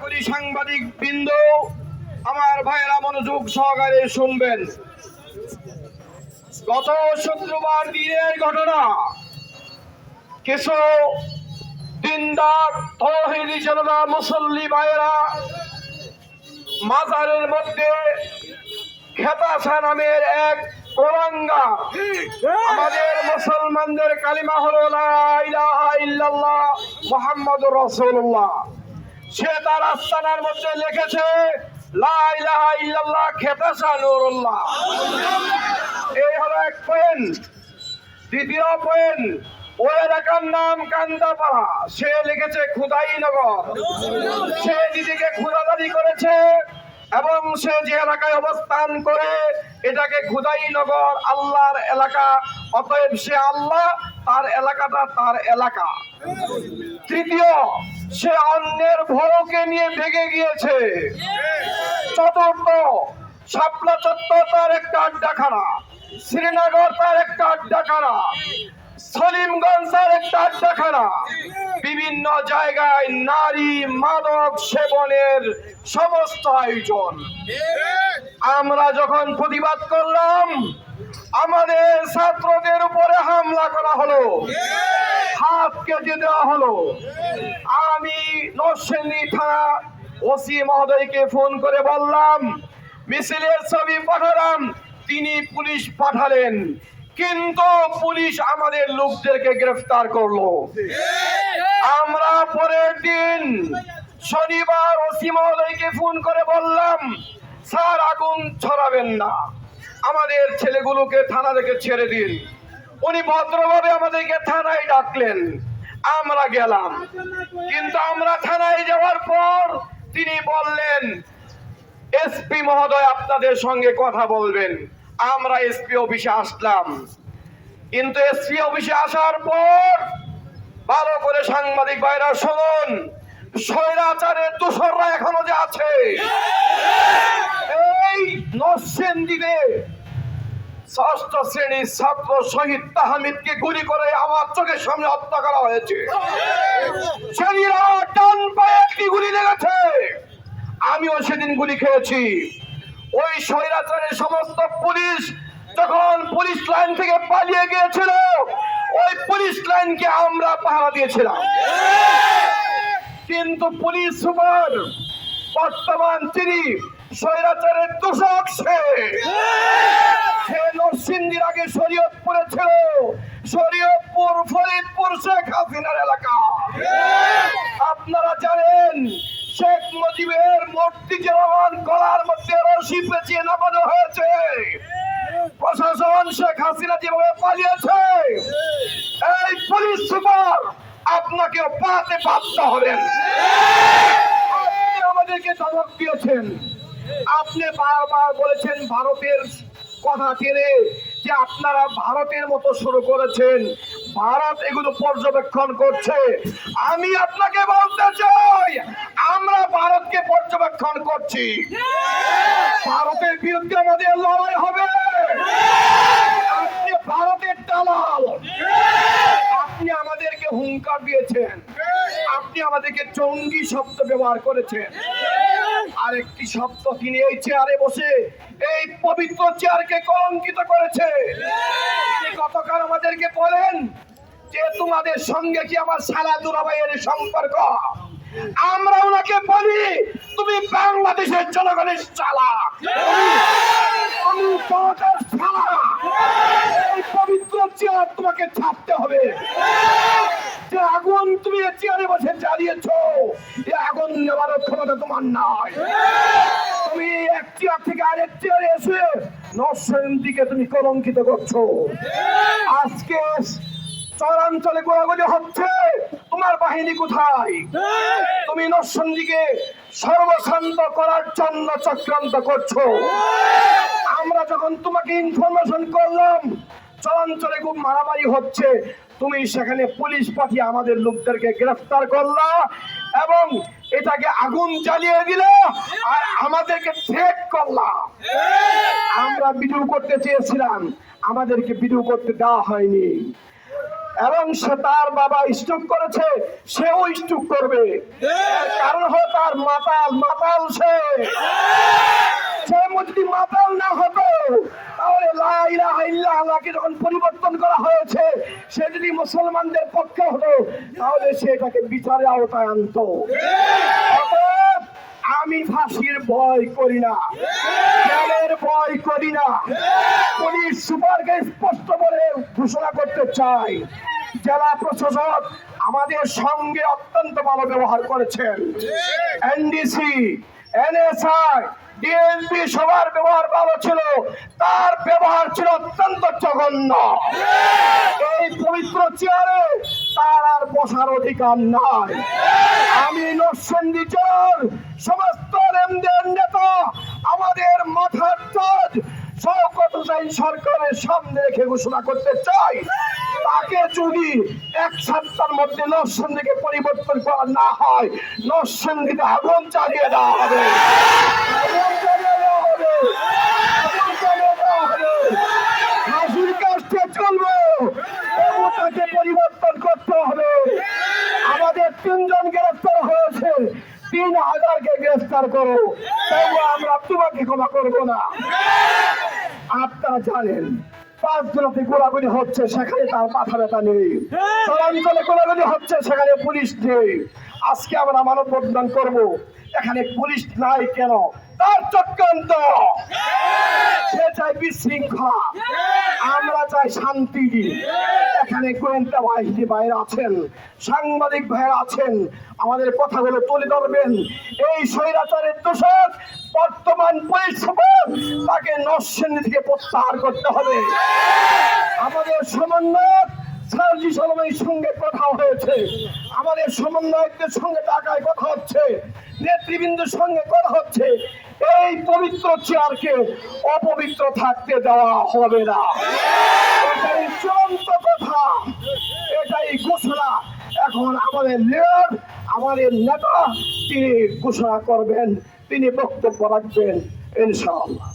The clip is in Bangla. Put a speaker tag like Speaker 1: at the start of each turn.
Speaker 1: করি সাংবাদিক বৃন্দ, আমার ভাইয়েরা মনোযোগ সহকারে শুনবেন। গত শুক্রবার দিনের ঘটনা, কিছু দিনদার তৌহিদি জনতা মুসল্লি ভাইয়েরা মাজারের মধ্যে খেতাসা নামের এক কোরআঙ্গা, আমাদের মুসলমানদের কালিমা হলো লা ইলাহা ইল্লাল্লাহ মুহাম্মাদুর রাসূলুল্লাহ, সে তার আস্তানার মধ্যে লিখেছে লা ইলাহা ইল্লাল্লাহ খেতাসা নূরুল্লাহ। এই হলো এক পয়েন্ট। দ্বিতীয় পয়েন্ট, ওই এলাকার নাম কান্দাপাড়া, সে লিখেছে খুদাইনগর। সে নিজেকে খুদা দাবি করেছে এবং সে যে এলাকায় অবস্থান করে এটাকে খুদাইনগর, আল্লাহর এলাকা, অতএব সে আল্লাহ, তার এলাকাটা তার এলাকা। তৃতীয়, সে অন্যের ভয়কে নিয়ে ভেগে গিয়েছে। চতুর্থ, শাপলা চত্বর তার একটা আড্ডাখানা, শ্রীনগর তার একটা আড্ডাখানা, সলিমগঞ্জ তার একটা আড্ডাখানা, বিভিন্ন জায়গায় নারী মাদক সেবনের সমস্ত আয়োজন। আমরা যখন প্রতিবাদ করলাম, আমাদের ছাত্রদের উপরে হামলা করা হলো, হাত কেটে দেওয়া হলো। আমি নরসিংদী থানা ওসি মহোদয়কে ফোন করে বললাম, মিছিলের ছবি পাঠালাম, তিনি পুলিশ পাঠালেন, কিন্তু পুলিশ আমাদের লোকদেরকে গ্রেফতার করলো। আমরা পরের দিন শনিবার ওসি মহোদয়কে ফোন করে বললাম, স্যার আগুন ছড়াবেন না, আমাদের ছেলেগুলোকে থানা থেকে ছেড়ে দিন। উনি ভদ্রভাবে আমাদেরকে থানায় ডাকলেন, আমরা গেলাম। কিন্তু আমরা থানায় যাওয়ার পর তিনি বললেন, এসপি মহোদয় আপনাদের সঙ্গে কথা বলবেন। আমরা এসপি অফিসে আসলাম, কিন্তু এসপি অফিসে আসার পর ভালো করে সাংবাদিক ভাইরা শুনুন, স্বৈরাচারের দোসররা এখনো যে আছে, এই নরসিংদীতে ষষ্ঠ শ্রেণীর ছাত্র শহীদ তাহমিদকে গুলি করে আমার চোখের সামনে হত্যা করা হয়েছে। ছেলেরা ডান পায়ে একটি গুলি লেগেছে, আমিও সেদিন গুলি খেয়েছি। ওই স্বৈরাচারের সমস্ত পুলিশ যখন পুলিশ লাইন থেকে পালিয়ে গিয়েছিল, ওই পুলিশ লাইনকে আমরা পাহারা দিয়েছিলাম। কিন্তু পুলিশ সুপার বর্তমান তিনি স্বৈরাচারের দোষক, সে নরসিংদীর আগে শরীয়তপুরে ছিল, শরীয়তপুর ফরিদপুর শেখ হাসিনার এলাকা। আপনারা জানেন শেখ মুজিবের মূর্তি যেমন গলার মধ্যে রশি পেঁচিয়ে নামানো হয়েছে, প্রশাসন শেখ হাসিনা যেভাবে পালিয়েছে, এই পুলিশ সুপার আপনাকেও পাতে বাধ্য হবেন। আপনি আমাদেরকে ধমক দিয়েছেন, আপনি বারবার বলেছেন ভারতের কথা টেনে যে আপনারা ভারতের মতো শুরু করেছেন, ভারত এগুলো পর্যবেক্ষণ করছে। আমি আপনাকে বলতে চাই, আমরা ভারতকে পর্যবেক্ষণ করছি, ভারতের বিরুদ্ধে আমাদের লড়াই হবে। আপনি ভারতের দালাল, আপনি আমাদেরকে হুঙ্কার দিয়েছেন, আপনি আমাদেরকে জঙ্গি শব্দ ব্যবহার করেছেন। আরেকটি শব্দ তিনি এই চেয়ারে বসে এই পবিত্র চেয়ারকে কলঙ্কিত করেছে। তিনি গতকাল আমাদেরকে বলেন যে তোমাদের সঙ্গে কি আমার শালা দুলাভাইয়ের সম্পর্ক। আমরা ওনাকে বলি, তুমি বাংলাদেশের জনগণের শালা, তুমি তোমাদের শালা। এই পবিত্র চেয়ার তোমাকে ছাড়তে হবে। যে আগুন তুমি এই চেয়ারে বসে জ্বালিয়েছো, এই আগুন নেওয়ার ক্ষমতা তোমার নাই। তুমি এক চেয়ার থেকে আরেক চেয়ারে এসে নরসিংদীকে তুমি কলঙ্কিত করছো। আজকে চরাঞ্চলে গোলাগুলি হচ্ছে, তোমার বাহিনী কোথায়? তুমি নরসিংদীকে সর্বশান্ত করার জন্য চক্রান্ত করছো। আমরা যখন তোমাকে ইনফরমেশন করলাম চরাঞ্চলে খুব মারামারি হচ্ছে, তুমি সেখানে পুলিশ পাঠিয়ে আমাদের লোকদেরকে গ্রেফতার করলা এবং এটাকে আগুন জ্বালিয়ে দিলে আর আমাদেরকে থ্রেট করলা। আমরা ভিডিও করতে চেয়েছিলাম, আমাদেরকে ভিডিও করতে দেওয়া হয়নি। এবং সে তার বাবা স্ট্রোক করেছে, সেও স্ট্রোক করবে। এর কারণ হলো তার মাতাল সে যদি মাতাল না হতো, তাহলে লা ইলাহা ইল্লাল্লাহকে যখন পরিবর্তন করা হয়েছে, সে যদি মুসলমানদের পক্ষে হতো, তাহলে সেটাকে বিচারে আওতায় আনতো। অতএব আমি ফাঁসির ভয় করি না, জেলের ভয় করি না। পুলিশ সুপারকে স্পষ্ট বলে ঘোষণা করতে চাই, জেলা প্রশাসক আমাদের সঙ্গে অত্যন্ত ভালো ব্যবহার করেছেন। এনডিসি, এনএসআই, ডিএসপি সবার ব্যবহার ভালো ছিল, তার ব্যবহার ছিল অত্যন্ত জঘন্য। এই পবিত্র চেয়ারে তার আর বসার অধিকার নাই। আমি নরসিংদী জেলার সমস্ত লেনদেন নেতা আমাদের মাথার তাজ শওকত হোসেন সরকারের সামনে রেখে ঘোষণা করতে চাই, তাকে যদি 1 সপ্তাহের মধ্যে নরসিংদীকে পরিবর্তন করা না হয়, নরসিংদীতে আগুন চালিয়ে দেওয়া হবে। হাসির কাজটা চলবে, তাকে পরিবর্তন করতে হবে। আমাদের 3 জন গ্রেফতার হয়েছে, 3000-কে গ্রেফতার করো, তবু আমরা তোমাকে ক্ষমা করবো না। আপনারা জানেন 5 জনতে গোলাগুলি হচ্ছে, সেখানে তার মাথা ব্যথা নেই। চরাঞ্চলে গোলাগুলি হচ্ছে, সেখানে পুলিশ নেই। আজকে আমরা মানববন্ধন করব, এখানে পুলিশ নাই কেন? তার চক্রান্ত। সে চাই বিশৃঙ্খলা, আমরা চাই শান্তি। এখানে গোয়েন্দা বাহিনী ভাইরা আছেন, সাংবাদিক ভাইরা আছেন, আমাদের কথাগুলো তুলে ধরবেন। এই স্বৈরাচারের দোষক বর্তমান পুলিশ সুপার, তাকে নরসিংদী থেকে প্রত্যাহার করতে হবে। আমাদের সমন্বয়ক সার্জি সলমের সঙ্গে কথা হয়েছে, আমাদের সমন্বয়কদের সঙ্গে ঢাকায় কথা হচ্ছে, নেতৃবৃন্দের সঙ্গে কথা হচ্ছে। এই পবিত্র চেয়ারকে অপবিত্র থাকতে দেওয়া হবে না। এটাই চূড়ান্ত কথা, এটাই ঘোষণা। এখন আমাদের লিডার, আমাদের নেতা, তিনি ঘোষণা করবেন, তিনি বক্তব্য রাখবেন ইনশাআল্লাহ।